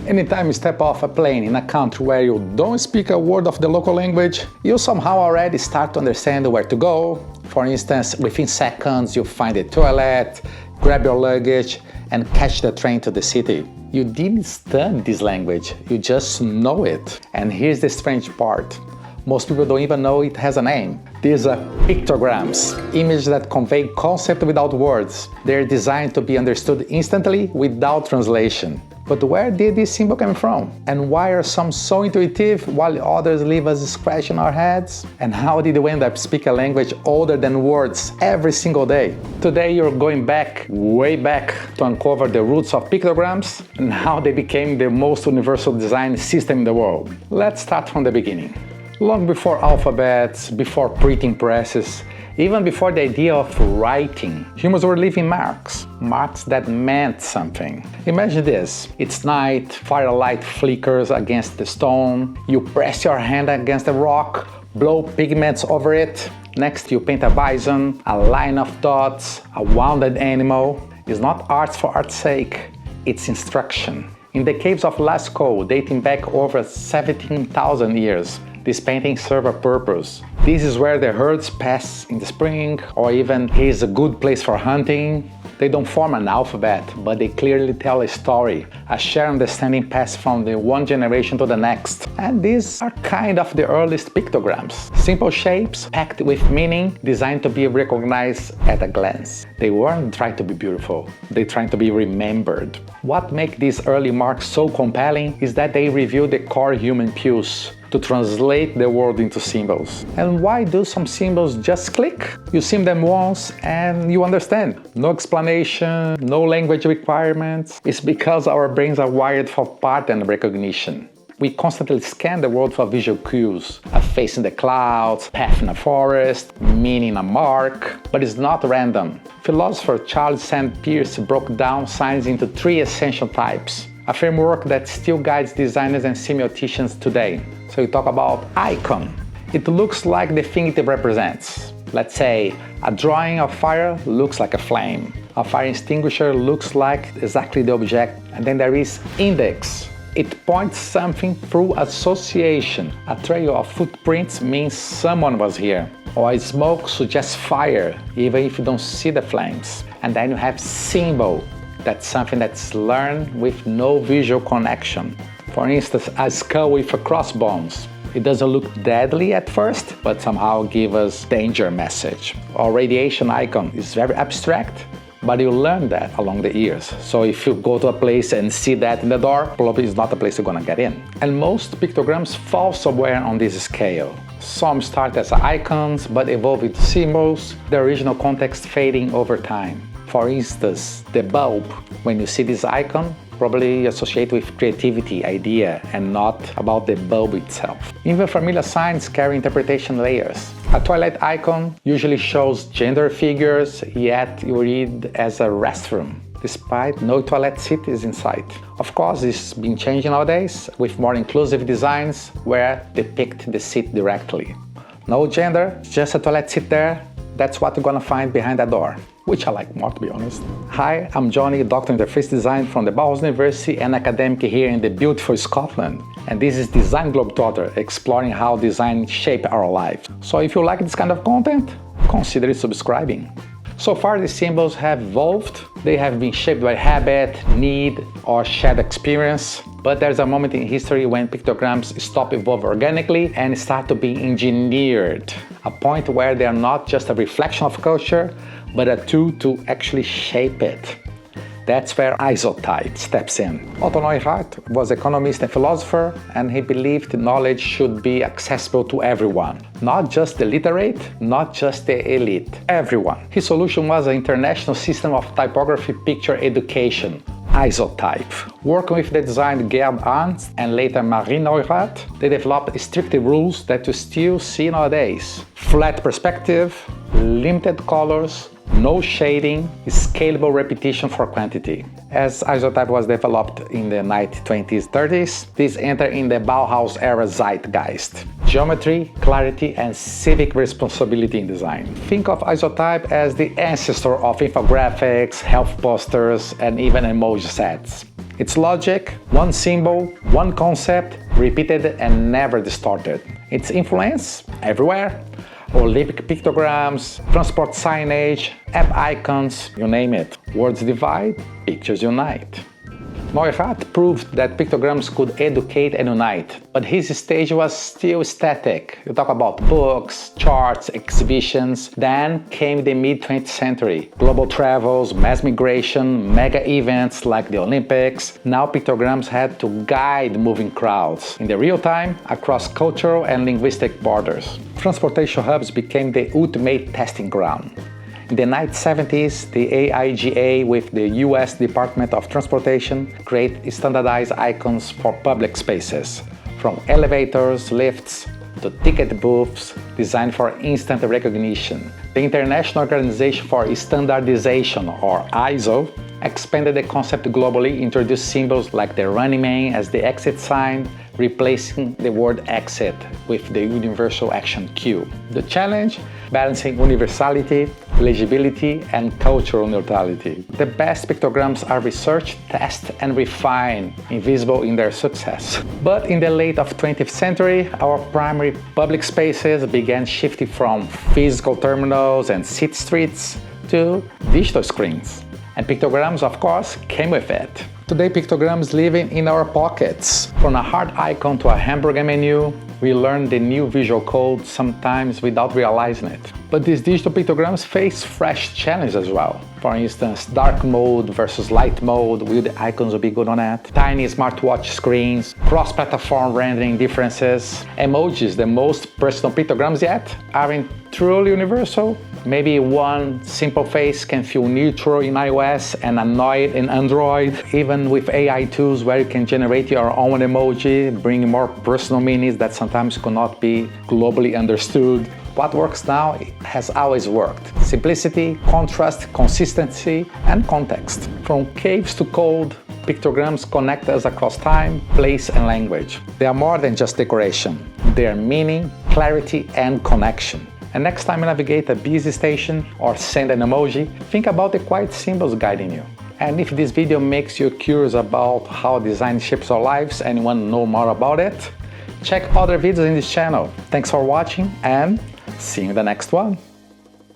Anytime you step off a plane in a country where you don't speak a word of the local language, you somehow already start to understand where to go. For instance, within seconds you find a toilet, grab your luggage, and catch the train to the city. You didn't study this language, you just know it. And here's the strange part. Most people don't even know it has a name. These are pictograms, images that convey concept without words. They're designed to be understood instantly without translation. But where did this symbol come from? And why are some so intuitive while others leave us scratching our heads? And how did we end up speaking a language older than words every single day? Today you're going back, way back, to uncover the roots of pictograms and how they became the most universal design system in the world. Let's start from the beginning. Long before alphabets, before printing presses, even before the idea of writing, humans were leaving marks that meant something. Imagine this, it's night, firelight flickers against the stone, you press your hand against a rock, blow pigments over it, next you paint a bison, a line of dots, a wounded animal. It's not art for art's sake, it's instruction. In the caves of Lascaux, dating back over 17,000 years, these paintings serve a purpose. This is where the herds pass in the spring, or even here's a good place for hunting. They don't form an alphabet, but they clearly tell a story, a shared understanding passed from the one generation to the next. And these are kind of the earliest pictograms. Simple shapes, packed with meaning, designed to be recognized at a glance. They weren't trying to be beautiful, they tried to be remembered. What makes these early marks so compelling is that they reveal the core human pulse, to translate the world into symbols. And why do some symbols just click? You see them once and you understand. No explanation, no language requirements. It's because our brains are wired for pattern recognition. We constantly scan the world for visual cues, a face in the clouds, path in a forest, meaning a mark, but it's not random. Philosopher Charles St. Peirce broke down signs into 3 essential types, a framework that still guides designers and semioticians today. So you talk about icon. It looks like the thing it represents. Let's say a drawing of fire looks like a flame. A fire extinguisher looks like exactly the object. And then there is index. It points something through association. A trail of footprints means someone was here. Or smoke suggests fire, even if you don't see the flames. And then you have symbol. That's something that's learned with no visual connection. For instance, a skull with a crossbones. It doesn't look deadly at first, but somehow gives us danger message. Or radiation icon is very abstract, but you learn that along the years. So if you go to a place and see that in the door, probably it's not a place you're gonna get in. And most pictograms fall somewhere on this scale. Some start as icons, but evolve into symbols, the original context fading over time. For instance, the bulb, when you see this icon, probably associate with creativity, idea, and not about the bulb itself. Even familiar signs carry interpretation layers. A toilet icon usually shows gender figures, yet you read as a restroom, despite no toilet seat is in sight. Of course, this has been changing nowadays with more inclusive designs where depict the seat directly. No gender, just a toilet seat there. That's what you're gonna find behind that door, which I like more, to be honest. Hi, I'm Johnny, Doctor in Interface Design from the Bauhaus University and academic here in the beautiful Scotland. And this is Design Globetrotter, exploring how design shapes our lives. So if you like this kind of content, consider subscribing. So far, the symbols have evolved. They have been shaped by habit, need, or shared experience. But there's a moment in history when pictograms stop evolving organically and start to be engineered. A point where they are not just a reflection of culture, but a tool to actually shape it. That's where Isotype steps in. Otto Neurath was an economist and philosopher, and he believed knowledge should be accessible to everyone. Not just the literate, not just the elite, everyone. His solution was an international system of typography picture education, Isotype. Working with the designer Gerd Arndt and later Marie Neurath, they developed strict rules that you still see nowadays. Flat perspective, limited colors, no shading, scalable repetition for quantity. As Isotype was developed in the 1920s, 30s, this entered in the Bauhaus era zeitgeist. Geometry, clarity, and civic responsibility in design. Think of Isotype as the ancestor of infographics, health posters, and even emoji sets. It's logic, one symbol, one concept, repeated and never distorted. Its influence? Everywhere. Olympic pictograms, transport signage, app icons, you name it. Words divide, pictures unite. Neurath proved that pictograms could educate and unite, but his stage was still static. You talk about books, charts, exhibitions. Then came the mid-20th century. Global travels, mass migration, mega events like the Olympics. Now pictograms had to guide moving crowds in the real time across cultural and linguistic borders. Transportation hubs became the ultimate testing ground. In the 1970s, the AIGA with the US Department of Transportation created standardized icons for public spaces, from elevators, lifts, to ticket booths designed for instant recognition. The International Organization for Standardization, or ISO, expanded the concept globally, introduced symbols like the running man as the exit sign, replacing the word exit with the universal action cue. The challenge? Balancing universality, legibility, and cultural neutrality. The best pictograms are researched, tested, and refined, invisible in their success. But in the late 20th century, our primary public spaces began shifting from physical terminals and city streets to digital screens. And pictograms, of course, came with it. Today, pictograms live in our pockets. From a heart icon to a hamburger menu, we learn the new visual code sometimes without realizing it. But these digital pictograms face fresh challenges as well. For instance, dark mode versus light mode, will the icons be good on that? Tiny smartwatch screens, cross-platform rendering differences. Emojis, the most personal pictograms yet, aren't truly universal. Maybe one simple face can feel neutral in iOS and annoyed in Android. Even with AI tools where you can generate your own emoji, bring more personal meanings that sometimes could not be globally understood. What works now has always worked. Simplicity, contrast, consistency, and context. From caves to code, pictograms connect us across time, place, and language. They are more than just decoration. They are meaning, clarity, and connection. And next time you navigate a busy station or send an emoji, think about the quiet symbols guiding you. And if this video makes you curious about how design shapes our lives and you want to know more about it, check other videos in this channel. Thanks for watching and see you in the next one.